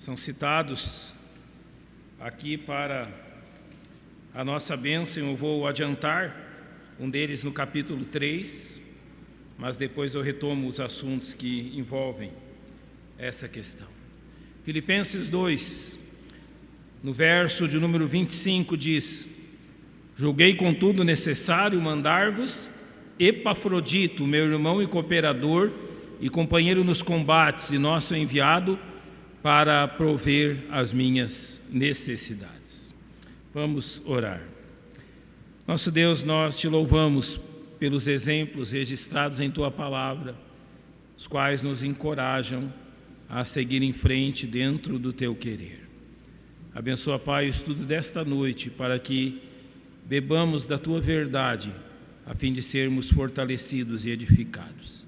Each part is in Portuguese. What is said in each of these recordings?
São citados aqui para a nossa bênção. Eu vou adiantar um deles no capítulo 3, mas depois eu retomo os assuntos que envolvem essa questão. Filipenses 2, no verso de número 25 diz: julguei contudo necessário mandar-vos Epafrodito, meu irmão e cooperador e companheiro nos combates, e nosso enviado para prover as minhas necessidades. Vamos orar. Nosso Deus, nós te louvamos pelos exemplos registrados em Tua Palavra, os quais nos encorajam a seguir em frente dentro do Teu querer. Abençoa, Pai, o estudo desta noite, para que bebamos da Tua verdade, a fim de sermos fortalecidos e edificados.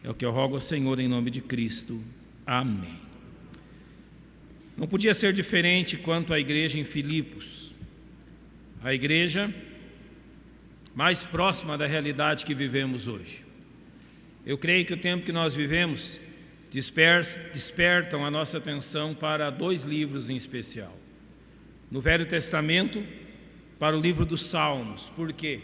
É o que eu rogo ao Senhor em nome de Cristo. Amém. Não podia ser diferente quanto à igreja em Filipos, a igreja mais próxima da realidade que vivemos hoje. Eu creio que o tempo que nós vivemos despertam a nossa atenção para dois livros em especial. No Velho Testamento, para o livro dos Salmos. Por quê?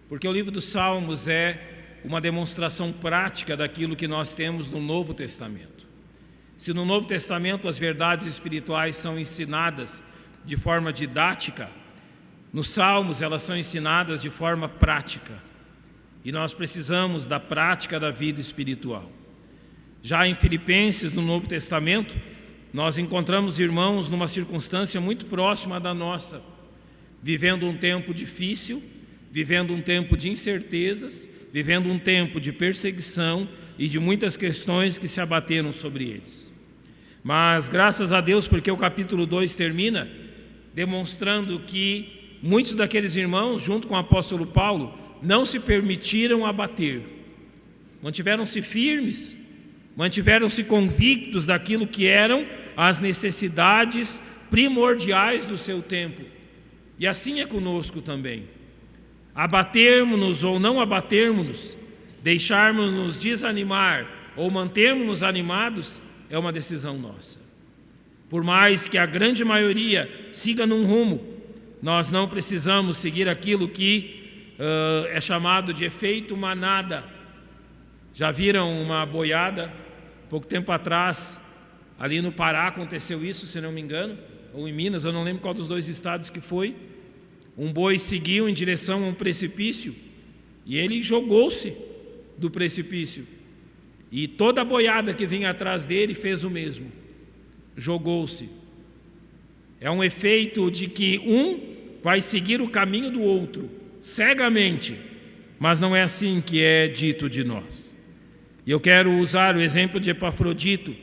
Porque o livro dos Salmos é uma demonstração prática daquilo que nós temos no Novo Testamento. Se no Novo Testamento as verdades espirituais são ensinadas de forma didática, nos Salmos elas são ensinadas de forma prática. E nós precisamos da prática da vida espiritual. Já em Filipenses, no Novo Testamento, nós encontramos irmãos numa circunstância muito próxima da nossa, vivendo um tempo difícil, vivendo um tempo de incertezas, vivendo um tempo de perseguição e de muitas questões que se abateram sobre eles. Mas graças a Deus, porque o capítulo 2 termina demonstrando que muitos daqueles irmãos, junto com o apóstolo Paulo, não se permitiram abater, mantiveram-se firmes, mantiveram-se convictos daquilo que eram as necessidades primordiais do seu tempo. E assim é conosco também. Abatermos-nos ou não abatermos-nos, deixarmos-nos desanimar ou mantermos-nos animados, é uma decisão nossa. Por mais que a grande maioria siga num rumo, nós não precisamos seguir aquilo que é chamado de efeito manada. Já viram uma boiada? Pouco tempo atrás, ali no Pará aconteceu isso, se não me engano, ou em Minas, eu não lembro qual dos dois estados que foi. Um boi seguiu em direção a um precipício e ele jogou-se do precipício. E toda a boiada que vinha atrás dele fez o mesmo, jogou-se. É um efeito de que um vai seguir o caminho do outro, cegamente, mas não é assim que é dito de nós. E eu quero usar o exemplo de Epafrodito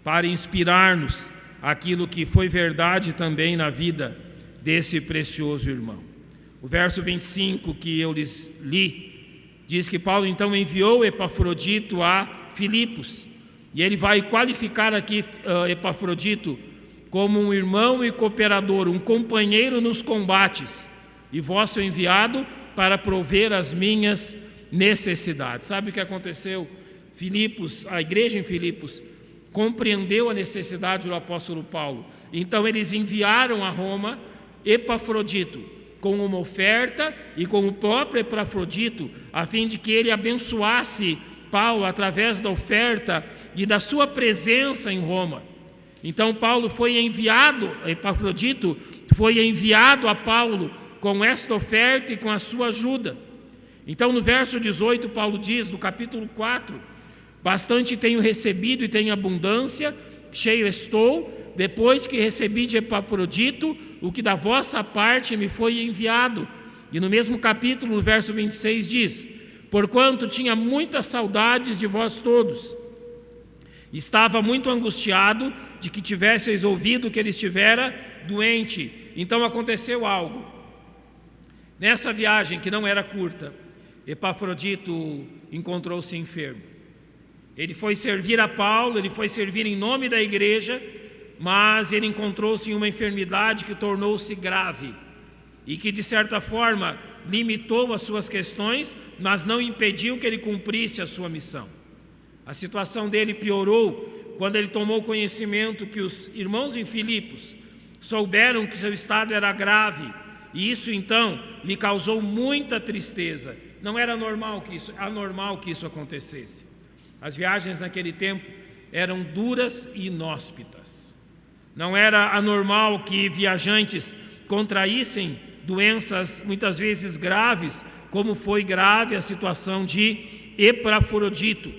para inspirar-nos aquilo que foi verdade também na vida desse precioso irmão. O verso 25 que eu lhes li, diz que Paulo então enviou Epafrodito a Filipos, e ele vai qualificar aqui Epafrodito como um irmão e cooperador, um companheiro nos combates, e vosso enviado para prover as minhas necessidades. Sabe o que aconteceu? Filipos, a igreja em Filipos, compreendeu a necessidade do apóstolo Paulo, então eles enviaram a Roma Epafrodito com uma oferta e com o próprio Epafrodito, a fim de que ele abençoasse Paulo através da oferta e da sua presença em Roma. Então Paulo foi enviado, Epafrodito foi enviado a Paulo com esta oferta e com a sua ajuda. Então no verso 18 Paulo diz, no capítulo 4, bastante tenho recebido e tenho abundância, cheio estou, depois que recebi de Epafrodito o que da vossa parte me foi enviado. E no mesmo capítulo, no verso 26 diz: porquanto tinha muitas saudades de vós todos, estava muito angustiado de que tivesseis ouvido que ele estivera doente. Então aconteceu algo. Nessa viagem, que não era curta, Epafrodito encontrou-se enfermo. Ele foi servir a Paulo, ele foi servir em nome da igreja, mas ele encontrou-se em uma enfermidade que tornou-se grave e que, de certa forma, limitou as suas questões, mas não impediu que ele cumprisse a sua missão. A situação dele piorou quando ele tomou conhecimento que os irmãos em Filipos souberam que seu estado era grave, e isso então lhe causou muita tristeza. Não era anormal que isso acontecesse. As viagens naquele tempo eram duras e inóspitas. Não era anormal que viajantes contraíssem doenças muitas vezes graves, como foi grave a situação de Epafrodito.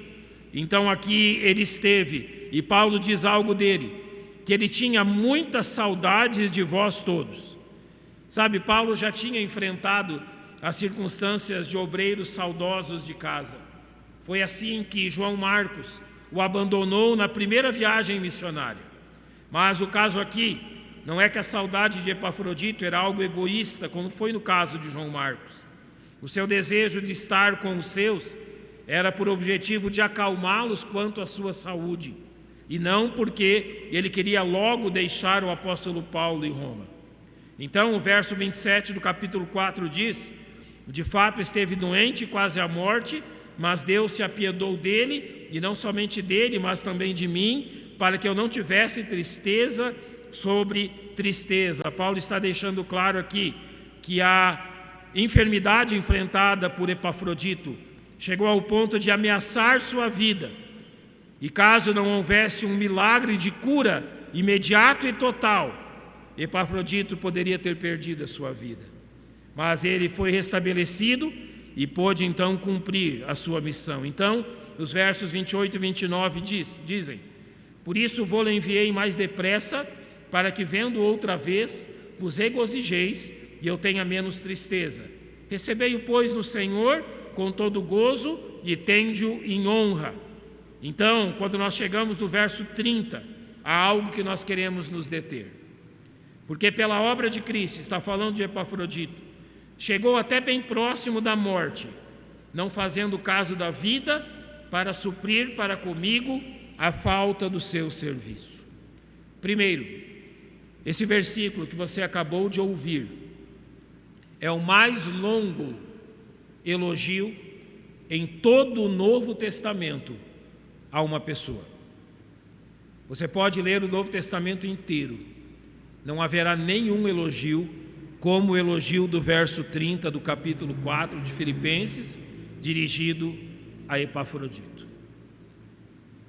Então aqui ele esteve, e Paulo diz algo dele, que ele tinha muitas saudades de vós todos. Sabe, Paulo já tinha enfrentado as circunstâncias de obreiros saudosos de casa. Foi assim que João Marcos o abandonou na primeira viagem missionária. Mas o caso aqui não é que a saudade de Epafrodito era algo egoísta, como foi no caso de João Marcos. O seu desejo de estar com os seus era por objetivo de acalmá-los quanto à sua saúde, e não porque ele queria logo deixar o apóstolo Paulo em Roma. Então o verso 27 do capítulo 4 diz: de fato esteve doente, quase à morte, mas Deus se apiedou dele, e não somente dele, mas também de mim, para que eu não tivesse tristeza sobre tristeza. Paulo está deixando claro aqui que a enfermidade enfrentada por Epafrodito chegou ao ponto de ameaçar sua vida, e caso não houvesse um milagre de cura imediato e total, Epafrodito poderia ter perdido a sua vida. Mas ele foi restabelecido e pôde então cumprir a sua missão. Então, os versos 28 e 29 dizem: por isso vou-lhe enviei mais depressa, para que vendo outra vez vos regozijeis e eu tenha menos tristeza. Recebei-o, pois, no Senhor com todo gozo e tende-o em honra. Então, quando nós chegamos no verso 30, há algo que nós queremos nos deter. Porque pela obra de Cristo, está falando de Epafrodito, chegou até bem próximo da morte, não fazendo caso da vida, para suprir para comigo a falta do seu serviço. Primeiro, esse versículo que você acabou de ouvir é o mais longo elogio em todo o Novo Testamento a uma pessoa. Você pode ler o Novo Testamento inteiro, não haverá nenhum elogio como o elogio do verso 30 do capítulo 4 de Filipenses, dirigido a Epafrodito.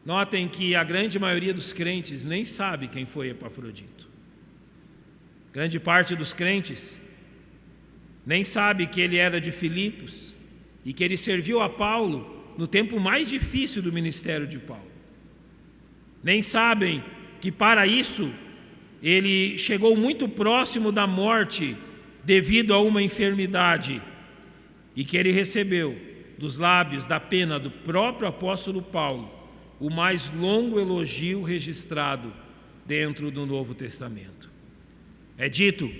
Notem que a grande maioria dos crentes nem sabe quem foi Epafrodito. Grande parte dos crentes nem sabe que ele era de Filipos e que ele serviu a Paulo no tempo mais difícil do ministério de Paulo. Nem sabem que para isso ele chegou muito próximo da morte devido a uma enfermidade, e que ele recebeu dos lábios da pena do próprio apóstolo Paulo o mais longo elogio registrado dentro do Novo Testamento. É dito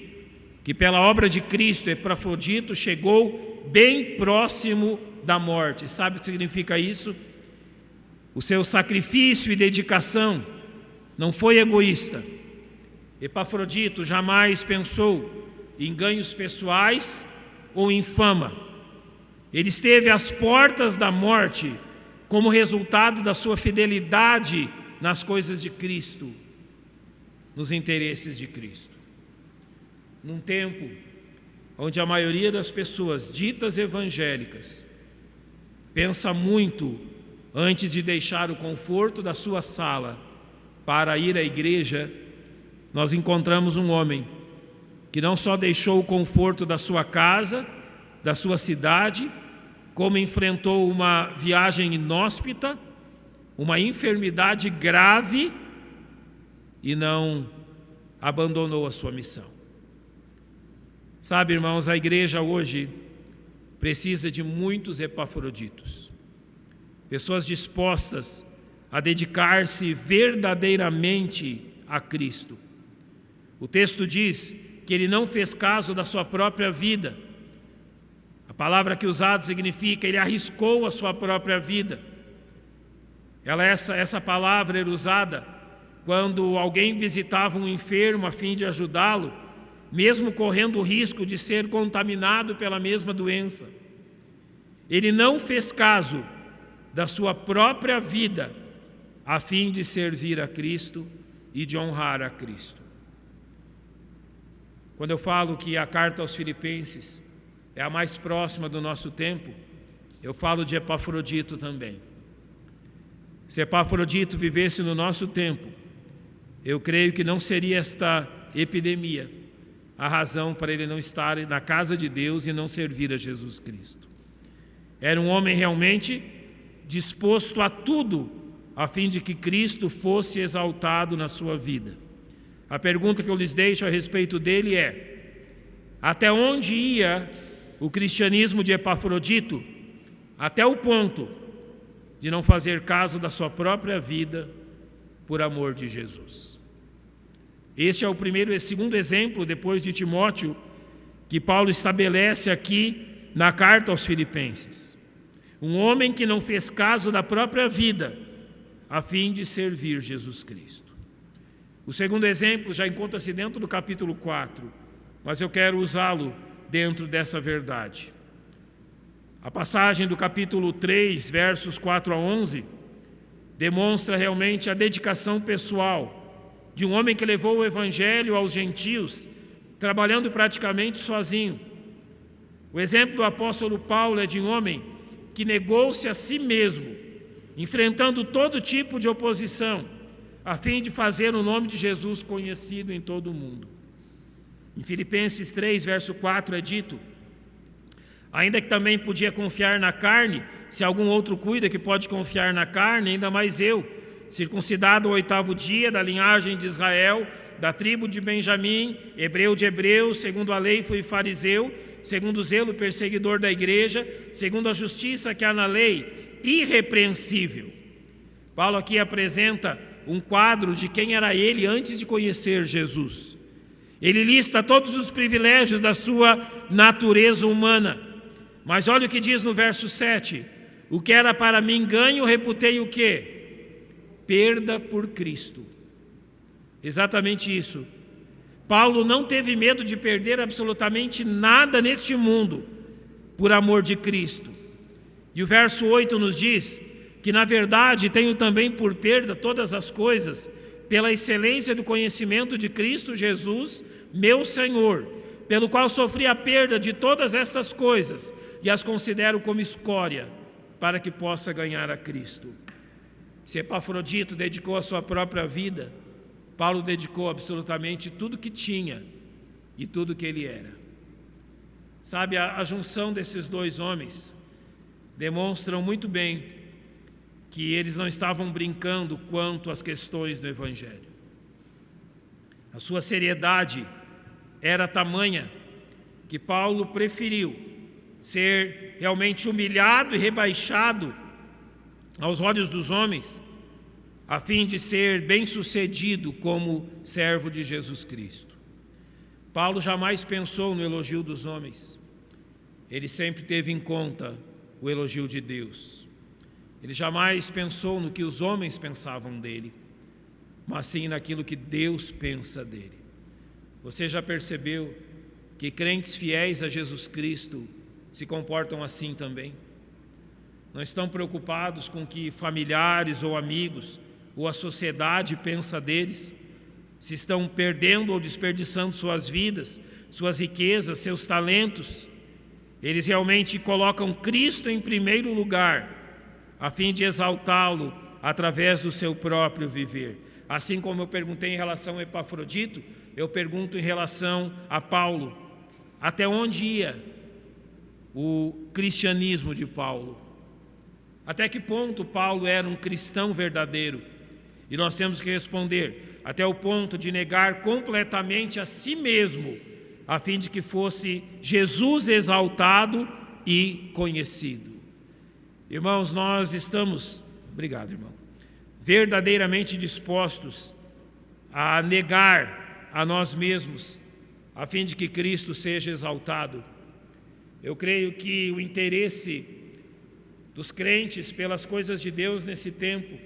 que pela obra de Cristo, Epafrodito chegou bem próximo da morte. Sabe o que significa isso? O seu sacrifício e dedicação não foi egoísta. Epafrodito jamais pensou em ganhos pessoais ou em fama. Ele esteve às portas da morte como resultado da sua fidelidade nas coisas de Cristo, nos interesses de Cristo. Num tempo onde a maioria das pessoas ditas evangélicas pensa muito antes de deixar o conforto da sua sala para ir à igreja, nós encontramos um homem que não só deixou o conforto da sua casa, da sua cidade, como enfrentou uma viagem inóspita, uma enfermidade grave, e não abandonou a sua missão. Sabe, irmãos, a igreja hoje precisa de muitos Epafroditos, pessoas dispostas a dedicar-se verdadeiramente a Cristo. O texto diz que ele não fez caso da sua própria vida. A palavra aqui usada significa ele arriscou a sua própria vida. Essa palavra era usada quando alguém visitava um enfermo a fim de ajudá-lo, mesmo correndo o risco de ser contaminado pela mesma doença. Ele não fez caso da sua própria vida a fim de servir a Cristo e de honrar a Cristo. Quando eu falo que a carta aos Filipenses é a mais próxima do nosso tempo, eu falo de Epafrodito também. Se Epafrodito vivesse no nosso tempo, eu creio que não seria esta epidemia a razão para ele não estar na casa de Deus e não servir a Jesus Cristo. Era um homem realmente disposto a tudo, a fim de que Cristo fosse exaltado na sua vida. A pergunta que eu lhes deixo a respeito dele é: até onde ia o cristianismo de Epafrodito? Até o ponto de não fazer caso da sua própria vida por amor de Jesus. Este é o segundo exemplo, depois de Timóteo, que Paulo estabelece aqui na carta aos Filipenses. Um homem que não fez caso da própria vida, a fim de servir Jesus Cristo. O segundo exemplo já encontra-se dentro do capítulo 4, mas eu quero usá-lo dentro dessa verdade. A passagem do capítulo 3, versos 4 a 11, demonstra realmente a dedicação pessoal de um homem que levou o evangelho aos gentios, trabalhando praticamente sozinho. O exemplo do apóstolo Paulo é de um homem que negou-se a si mesmo, enfrentando todo tipo de oposição, a fim de fazer o nome de Jesus conhecido em todo o mundo. Em Filipenses 3, verso 4 é dito: ainda que também podia confiar na carne, se algum outro cuida que pode confiar na carne, ainda mais eu, circuncidado ao 8º dia, da linhagem de Israel, da tribo de Benjamim, hebreu de hebreus, segundo a lei fui fariseu, segundo o zelo perseguidor da igreja, segundo a justiça que há na lei, irrepreensível. Paulo aqui apresenta um quadro de quem era ele antes de conhecer Jesus. Ele lista todos os privilégios da sua natureza humana. Mas olha o que diz no verso 7. O que era para mim ganho, reputei o quê? Perda por Cristo. Exatamente isso. Paulo não teve medo de perder absolutamente nada neste mundo por amor de Cristo. E o verso 8 nos diz que, na verdade, tenho também por perda todas as coisas, pela excelência do conhecimento de Cristo Jesus, meu Senhor, pelo qual sofri a perda de todas estas coisas e as considero como escória, para que possa ganhar a Cristo. Se Epafrodito dedicou a sua própria vida, Paulo dedicou absolutamente tudo que tinha e tudo que ele era. Sabe, a junção desses dois homens demonstram muito bem que eles não estavam brincando quanto às questões do Evangelho. A sua seriedade era tamanha que Paulo preferiu ser realmente humilhado e rebaixado aos olhos dos homens, a fim de ser bem-sucedido como servo de Jesus Cristo. Paulo jamais pensou no elogio dos homens. Ele sempre teve em conta o elogio de Deus. Ele jamais pensou no que os homens pensavam dele, mas sim naquilo que Deus pensa dele. Você já percebeu que crentes fiéis a Jesus Cristo se comportam assim também? Não estão preocupados com o que familiares ou amigos ou a sociedade pensa deles, se estão perdendo ou desperdiçando suas vidas, suas riquezas, seus talentos. Eles realmente colocam Cristo em primeiro lugar, a fim de exaltá-lo através do seu próprio viver. Assim como eu perguntei em relação a Epafrodito, eu pergunto em relação a Paulo: até onde ia o cristianismo de Paulo? Até que ponto Paulo era um cristão verdadeiro? E nós temos que responder: até o ponto de negar completamente a si mesmo, a fim de que fosse Jesus exaltado e conhecido. Irmãos, nós estamos, obrigado, irmão, verdadeiramente dispostos a negar a nós mesmos, a fim de que Cristo seja exaltado. Eu creio que o interesse dos crentes pelas coisas de Deus nesse tempo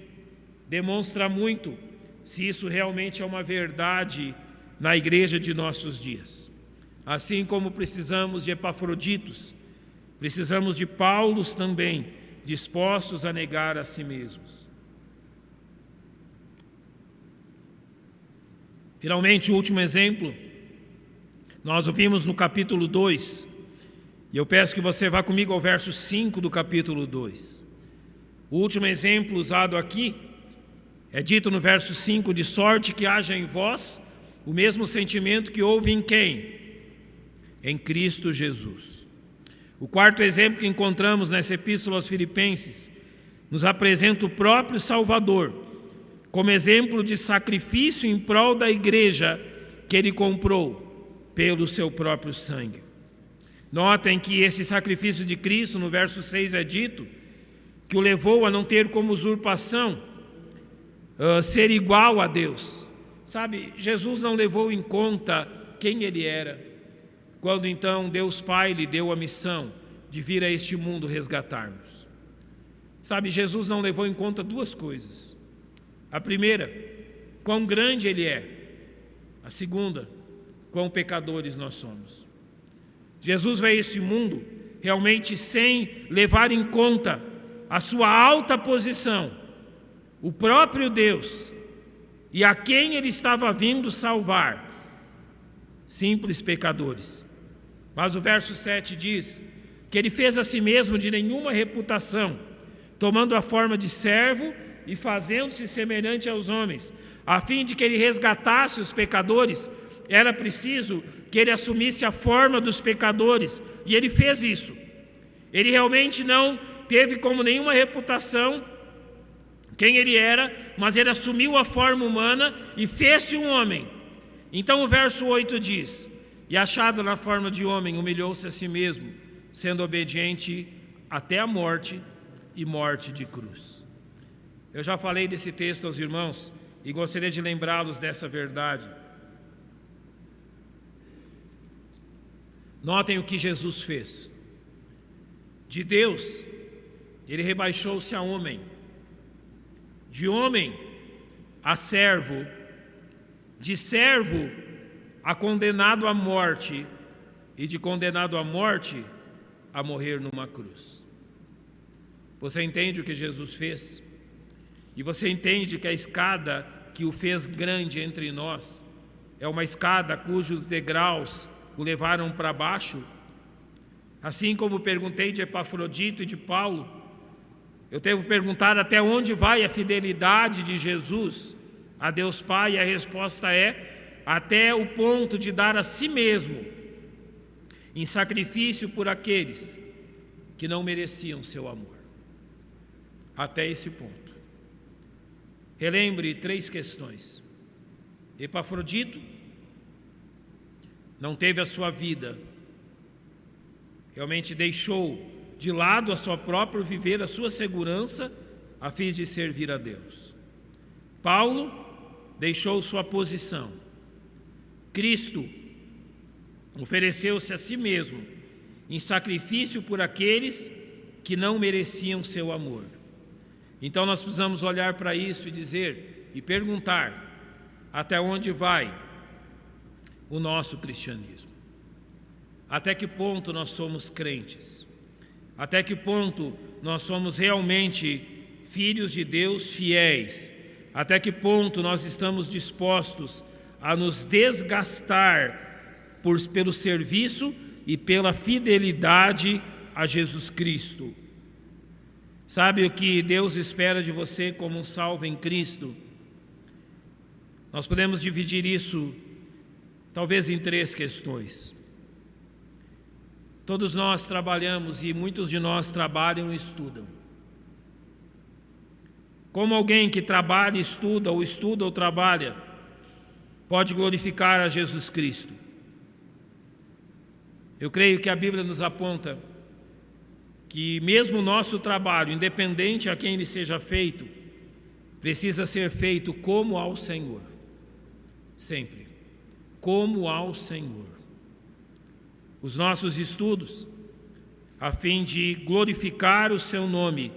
demonstra muito se isso realmente é uma verdade na igreja de nossos dias. Assim como precisamos de Epafroditos, precisamos de Paulos também, dispostos a negar a si mesmos. Finalmente, o último exemplo, nós o vimos no capítulo 2, e eu peço que você vá comigo ao verso 5 do capítulo 2. O último exemplo usado aqui é dito no verso 5, de sorte que haja em vós o mesmo sentimento que houve em quem? Em Cristo Jesus. O quarto exemplo que encontramos nessa epístola aos Filipenses nos apresenta o próprio Salvador, como exemplo de sacrifício em prol da igreja que ele comprou pelo seu próprio sangue. Notem que esse sacrifício de Cristo, no verso 6 é dito, que o levou a não ter como usurpação ser igual a Deus. Sabe, Jesus não levou em conta quem ele era, quando então Deus Pai lhe deu a missão de vir a este mundo resgatar-nos. Sabe, Jesus não levou em conta duas coisas. A primeira, quão grande ele é. A segunda, quão pecadores nós somos. Jesus veio a esse mundo realmente sem levar em conta a sua alta posição, o próprio Deus, e a quem ele estava vindo salvar, simples pecadores. Mas o verso 7 diz que ele fez a si mesmo de nenhuma reputação, tomando a forma de servo e fazendo-se semelhante aos homens, a fim de que ele resgatasse os pecadores. Era preciso que ele assumisse a forma dos pecadores, e ele fez isso. Ele realmente não teve como nenhuma reputação quem ele era, mas ele assumiu a forma humana e fez-se um homem. Então o verso 8 diz: e achado na forma de homem, humilhou-se a si mesmo, sendo obediente até a morte e morte de cruz. Eu já falei desse texto aos irmãos e gostaria de lembrá-los dessa verdade. Notem o que Jesus fez. De Deus, ele rebaixou-se a homem. De homem a servo. De servo a condenado à morte. E de condenado à morte a morrer numa cruz. Você entende o que Jesus fez? E você entende que a escada que o fez grande entre nós é uma escada cujos degraus o levaram para baixo? Assim como perguntei de Epafrodito e de Paulo, eu devo perguntar até onde vai a fidelidade de Jesus a Deus Pai, e a resposta é até o ponto de dar a si mesmo em sacrifício por aqueles que não mereciam seu amor. Até esse ponto. Relembre 3 questões. Epafrodito não teve a sua vida, realmente deixou de lado a sua própria viver, a sua segurança, a fim de servir a Deus. Paulo deixou sua posição. Cristo ofereceu-se a si mesmo em sacrifício por aqueles que não mereciam seu amor. Então nós precisamos olhar para isso e dizer e perguntar até onde vai o nosso cristianismo. Até que ponto nós somos crentes? Até que ponto nós somos realmente filhos de Deus fiéis? Até que ponto nós estamos dispostos a nos desgastar pelo serviço e pela fidelidade a Jesus Cristo? Sabe o que Deus espera de você como um salvo em Cristo? Nós podemos dividir isso talvez em 3 questões. Todos nós trabalhamos e muitos de nós trabalham e estudam. Como alguém que trabalha, estuda ou trabalha, pode glorificar a Jesus Cristo? Eu creio que a Bíblia nos aponta que mesmo o nosso trabalho, independente a quem ele seja feito, precisa ser feito como ao Senhor. Sempre. Como ao Senhor. Os nossos estudos, a fim de glorificar o seu nome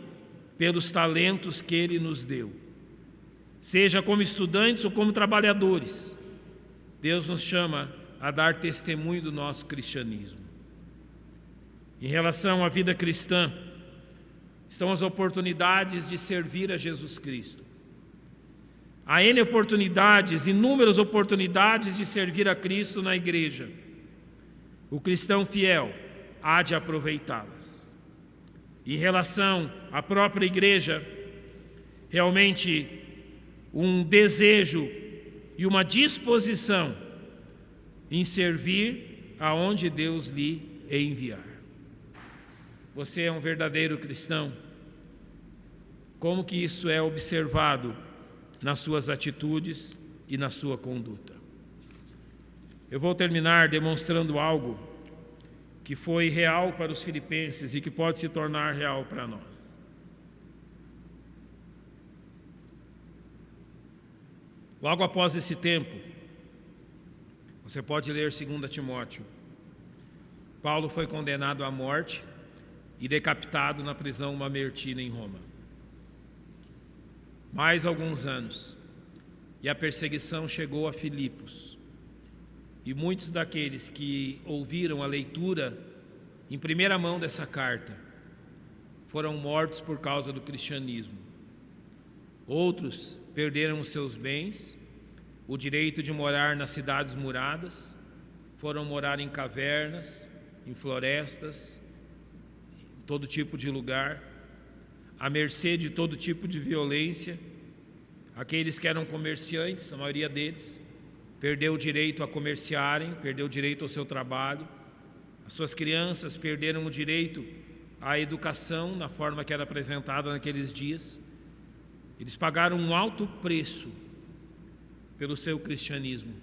pelos talentos que ele nos deu. Seja como estudantes ou como trabalhadores, Deus nos chama a dar testemunho do nosso cristianismo. Em relação à vida cristã, estão as oportunidades de servir a Jesus Cristo. Há N oportunidades, inúmeras oportunidades de servir a Cristo na igreja. O cristão fiel há de aproveitá-las. Em relação à própria igreja, realmente um desejo e uma disposição em servir aonde Deus lhe enviar. Você é um verdadeiro cristão? Como que isso é observado nas suas atitudes e na sua conduta? Eu vou terminar demonstrando algo que foi real para os filipenses e que pode se tornar real para nós. Logo após esse tempo, você pode ler 2 Timóteo. Paulo foi condenado à morte e decapitado na prisão Mamertina em Roma. Mais alguns anos, e a perseguição chegou a Filipos. E muitos daqueles que ouviram a leitura em primeira mão dessa carta foram mortos por causa do cristianismo. Outros perderam os seus bens, o direito de morar nas cidades muradas, foram morar em cavernas, em florestas, em todo tipo de lugar, à mercê de todo tipo de violência. Aqueles que eram comerciantes, a maioria deles, perdeu o direito a comerciarem, perdeu o direito ao seu trabalho. As suas crianças perderam o direito à educação na forma que era apresentada naqueles dias. Eles pagaram um alto preço pelo seu cristianismo.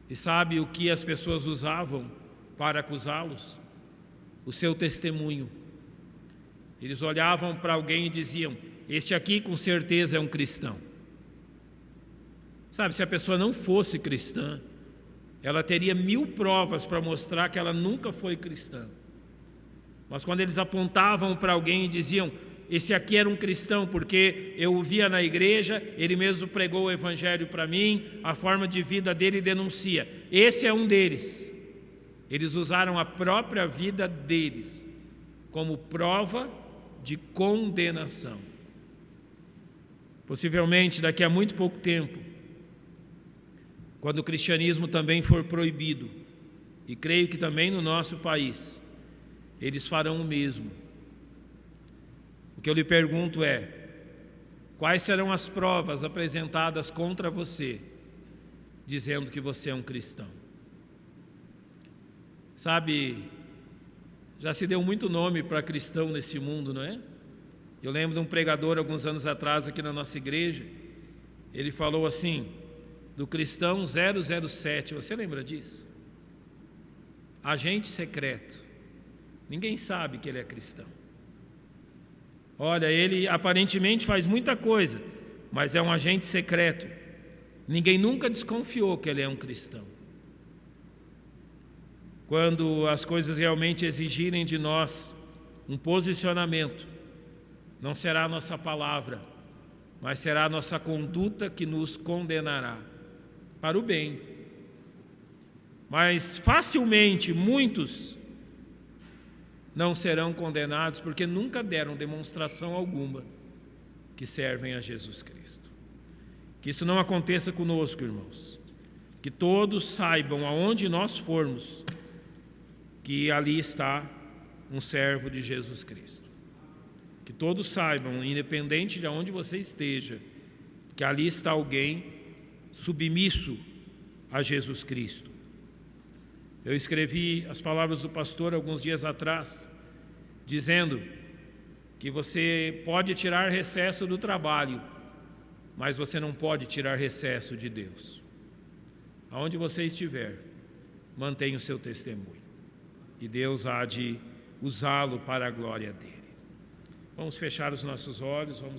E sabe o que as pessoas usavam para acusá-los? O seu testemunho. Eles olhavam para alguém e diziam: este aqui com certeza é um cristão. Sabe, se a pessoa não fosse cristã, ela teria 1000 provas para mostrar que ela nunca foi cristã. Mas quando eles apontavam para alguém e diziam: esse aqui era um cristão porque eu o via na igreja, ele mesmo pregou o evangelho para mim, a forma de vida dele denuncia. Esse é um deles. Eles usaram a própria vida deles como prova de condenação. Possivelmente daqui a muito pouco tempo, quando o cristianismo também for proibido, e creio que também no nosso país, eles farão o mesmo. O que eu lhe pergunto é: quais serão as provas apresentadas contra você, dizendo que você é um cristão? Sabe, já se deu muito nome para cristão nesse mundo, não é? Eu lembro de um pregador alguns anos atrás aqui na nossa igreja, ele falou assim, do cristão 007, você lembra disso? Agente secreto, ninguém sabe que ele é cristão. Olha, ele aparentemente faz muita coisa, mas é um agente secreto. Ninguém nunca desconfiou que ele é um cristão. Quando as coisas realmente exigirem de nós um posicionamento, não será a nossa palavra, mas será a nossa conduta que nos condenará para o bem. Mas facilmente muitos não serão condenados porque nunca deram demonstração alguma que servem a Jesus Cristo. Que isso não aconteça conosco, irmãos. Que todos saibam aonde nós formos que ali está um servo de Jesus Cristo. Que todos saibam, independente de onde você esteja, que ali está alguém submisso a Jesus Cristo. Eu escrevi as palavras do pastor alguns dias atrás, dizendo que você pode tirar recesso do trabalho, mas você não pode tirar recesso de Deus. Aonde você estiver, mantenha o seu testemunho, e Deus há de usá-lo para a glória dele. Vamos fechar os nossos olhos, vamos